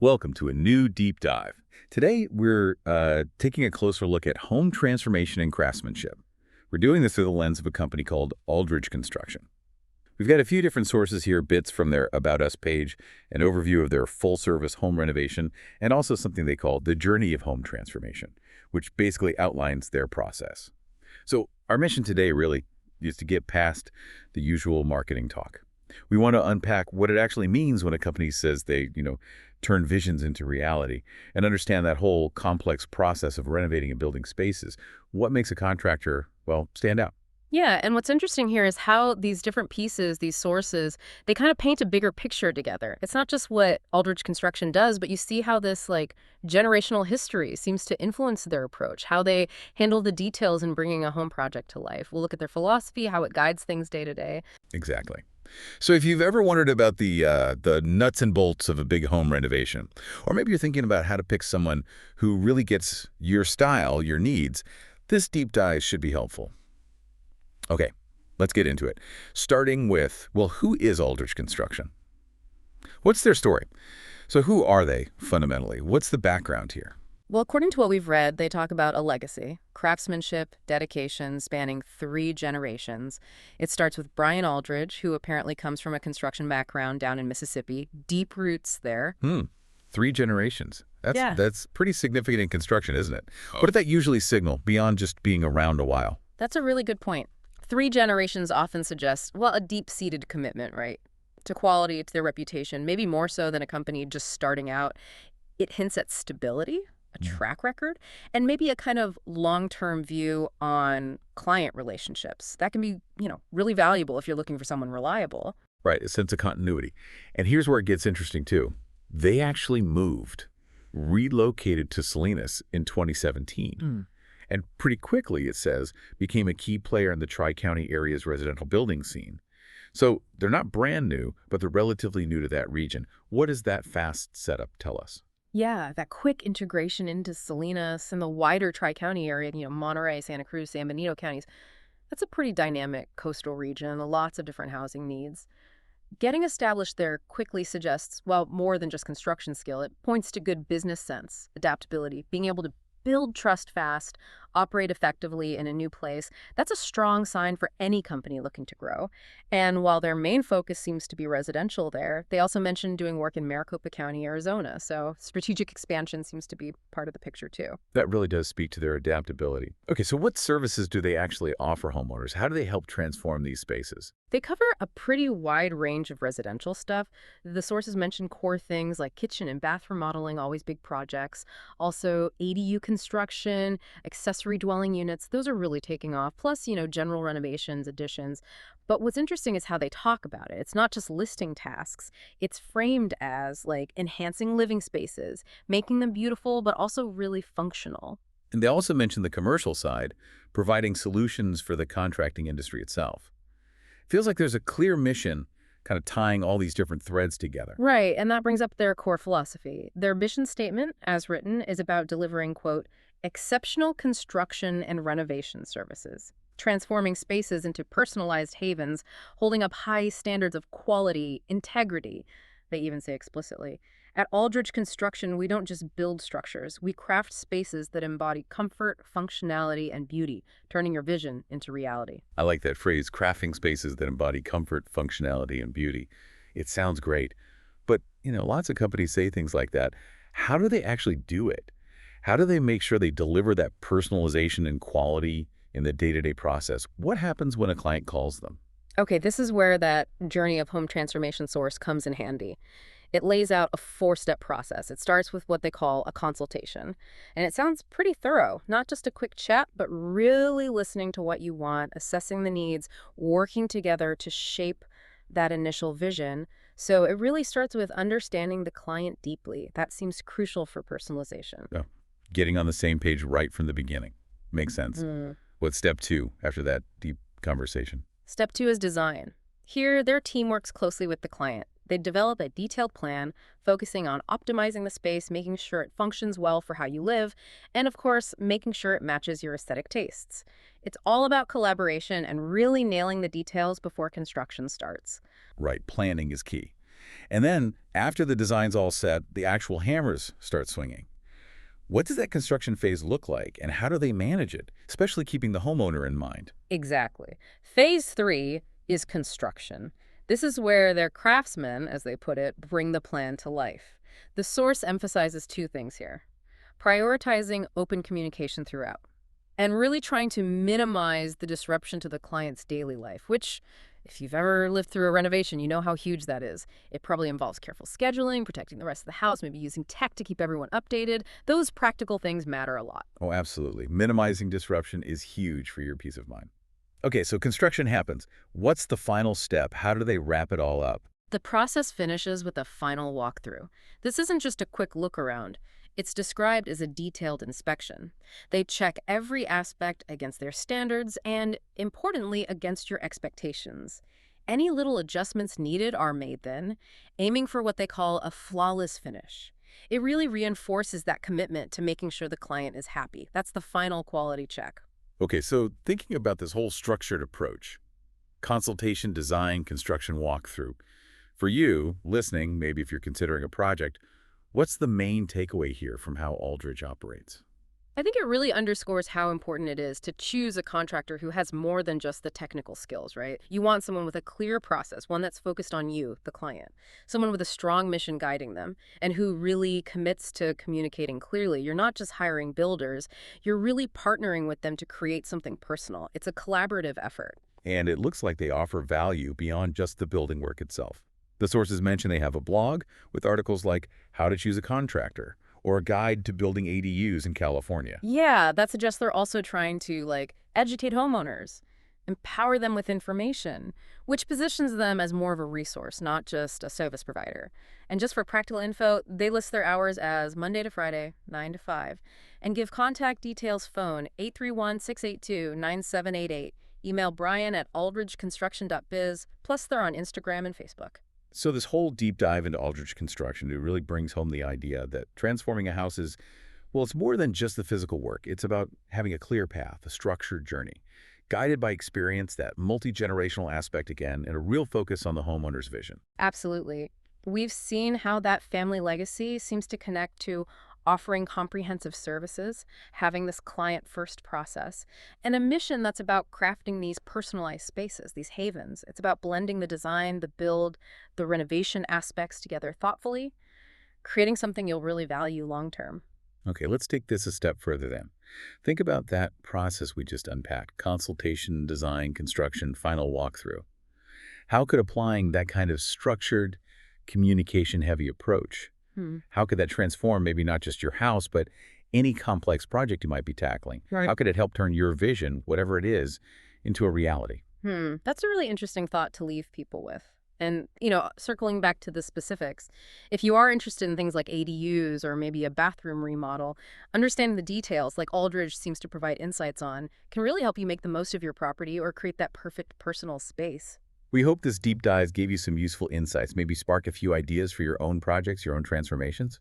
Welcome to a new deep dive. Today, we're taking a closer look at home transformation and craftsmanship. We're doing this through the lens of a company called Aldridge Construction. We've got a few different sources here, bits from their About Us page, an overview of their full-service home renovation, and also something they call the Journey of Home Transformation, which basically outlines their process. So our mission today really is to get past the usual marketing talk. We want to unpack what it actually means when a company says they, turn visions into reality and understand that whole complex process of renovating and building spaces. What makes a contractor, stand out? Yeah, and what's interesting here is how these different pieces, these sources, they kind of paint a bigger picture together. It's not just what Aldridge Construction does, but you see how this generational history seems to influence their approach, how they handle the details in bringing a home project to life. We'll look at their philosophy, how it guides things day to day. Exactly. So if you've ever wondered about the nuts and bolts of a big home renovation, or maybe you're thinking about how to pick someone who really gets your style, your needs, this deep dive should be helpful. Okay, let's get into it. Starting with, who is Aldridge Construction? What's their story? So who are they, fundamentally? What's the background here? Well, according to what we've read, they talk about a legacy, craftsmanship, dedication spanning 3 generations. It starts with Brian Aldridge, who apparently comes from a construction background down in Mississippi. Deep roots there. 3 generations. That's pretty significant in construction, isn't it? What did that usually signal beyond just being around a while? That's a really good point. 3 generations often suggest, a deep-seated commitment, right? To quality, to their reputation, maybe more so than a company just starting out. It hints at stability, a track record, and maybe a kind of long-term view on client relationships. That can be, really valuable if you're looking for someone reliable. Right, a sense of continuity. And here's where it gets interesting, too. They actually relocated to Salinas in 2017. And pretty quickly, it says, became a key player in the Tri-County area's residential building scene. So they're not brand new, but they're relatively new to that region. What does that fast setup tell us? Yeah, that quick integration into Salinas and the wider Tri-County area, Monterey, Santa Cruz, San Benito Counties, that's a pretty dynamic coastal region, lots of different housing needs. Getting established there quickly suggests, more than just construction skill. It points to good business sense, adaptability, being able to build trust fast, operate effectively in a new place. That's a strong sign for any company looking to grow. And while their main focus seems to be residential there, they also mentioned doing work in Maricopa County, Arizona. So strategic expansion seems to be part of the picture too. That really does speak to their adaptability. Okay, so what services do they actually offer homeowners? How do they help transform these spaces? They cover a pretty wide range of residential stuff. The sources mention core things like kitchen and bath remodeling, always big projects. Also, ADU construction, accessory dwelling units, those are really taking off. Plus, general renovations, additions. But what's interesting is how they talk about it. It's not just listing tasks. It's framed as enhancing living spaces, making them beautiful, but also really functional. And they also mention the commercial side, providing solutions for the contracting industry itself. Feels like there's a clear mission kind of tying all these different threads together. Right, and that brings up their core philosophy. Their mission statement, as written, is about delivering, quote, exceptional construction and renovation services, transforming spaces into personalized havens, holding up high standards of quality, integrity, they even say explicitly. At Aldridge Construction, we don't just build structures. We craft spaces that embody comfort, functionality, and beauty, turning your vision into reality. I like that phrase, crafting spaces that embody comfort, functionality, and beauty. It sounds great. But, lots of companies say things like that. How do they actually do it? How do they make sure they deliver that personalization and quality in the day-to-day process? What happens when a client calls them? Okay, this is where that Journey of Home Transformation source comes in handy. It lays out a 4-step process. It starts with what they call a consultation. And it sounds pretty thorough, not just a quick chat, but really listening to what you want, assessing the needs, working together to shape that initial vision. So it really starts with understanding the client deeply. That seems crucial for personalization. Yeah. Getting on the same page right from the beginning. Makes sense. What's step 2 after that deep conversation? Step 2 is design. Here, their team works closely with the client. They develop a detailed plan, focusing on optimizing the space, making sure it functions well for how you live, and of course, making sure it matches your aesthetic tastes. It's all about collaboration and really nailing the details before construction starts. Right, planning is key. And then, after the design's all set, the actual hammers start swinging. What does that construction phase look like, and how do they manage it, especially keeping the homeowner in mind? Exactly. Phase 3 is construction. This is where their craftsmen, as they put it, bring the plan to life. The source emphasizes two things here: prioritizing open communication throughout, and really trying to minimize the disruption to the client's daily life, which, if you've ever lived through a renovation, you know how huge that is. It probably involves careful scheduling, protecting the rest of the house, maybe using tech to keep everyone updated. Those practical things matter a lot. Oh, absolutely. Minimizing disruption is huge for your peace of mind. Okay, so construction happens. What's the final step? How do they wrap it all up? The process finishes with a final walkthrough. This isn't just a quick look around. It's described as a detailed inspection. They check every aspect against their standards and, importantly, against your expectations. Any little adjustments needed are made then, aiming for what they call a flawless finish. It really reinforces that commitment to making sure the client is happy. That's the final quality check. Okay, so thinking about this whole structured approach, consultation, design, construction walkthrough. For you, listening, maybe if you're considering a project, what's the main takeaway here from how Aldridge operates? I think it really underscores how important it is to choose a contractor who has more than just the technical skills, right? You want someone with a clear process, one that's focused on you, the client, someone with a strong mission guiding them, and who really commits to communicating clearly. You're not just hiring builders, you're really partnering with them to create something personal. It's a collaborative effort. And it looks like they offer value beyond just the building work itself. The sources mention they have a blog with articles like How to Choose a Contractor, or a guide to building ADUs in California. Yeah, that suggests they're also trying to, educate homeowners, empower them with information, which positions them as more of a resource, not just a service provider. And just for practical info, they list their hours as Monday to Friday, 9 to 5, and give contact details: phone 831-682-9788, email Brian at aldridgeconstruction.biz, plus they're on Instagram and Facebook. So this whole deep dive into Aldridge Construction, it really brings home the idea that transforming a house is, well, it's more than just the physical work. It's about having a clear path, a structured journey, guided by experience, that multi-generational aspect again, and a real focus on the homeowner's vision. Absolutely. We've seen how that family legacy seems to connect to offering comprehensive services, having this client-first process, and a mission that's about crafting these personalized spaces, these havens. It's about blending the design, the build, the renovation aspects together thoughtfully, creating something you'll really value long-term. Okay, let's take this a step further then. Think about that process we just unpacked: consultation, design, construction, final walkthrough. How could applying that kind of structured, communication-heavy approach, how could that transform maybe not just your house, but any complex project you might be tackling? Right. How could it help turn your vision, whatever it is, into a reality? That's a really interesting thought to leave people with. And, circling back to the specifics, if you are interested in things like ADUs or maybe a bathroom remodel, understanding the details, like Aldridge seems to provide insights on, can really help you make the most of your property or create that perfect personal space. We hope this deep dive gave you some useful insights, maybe spark a few ideas for your own projects, your own transformations.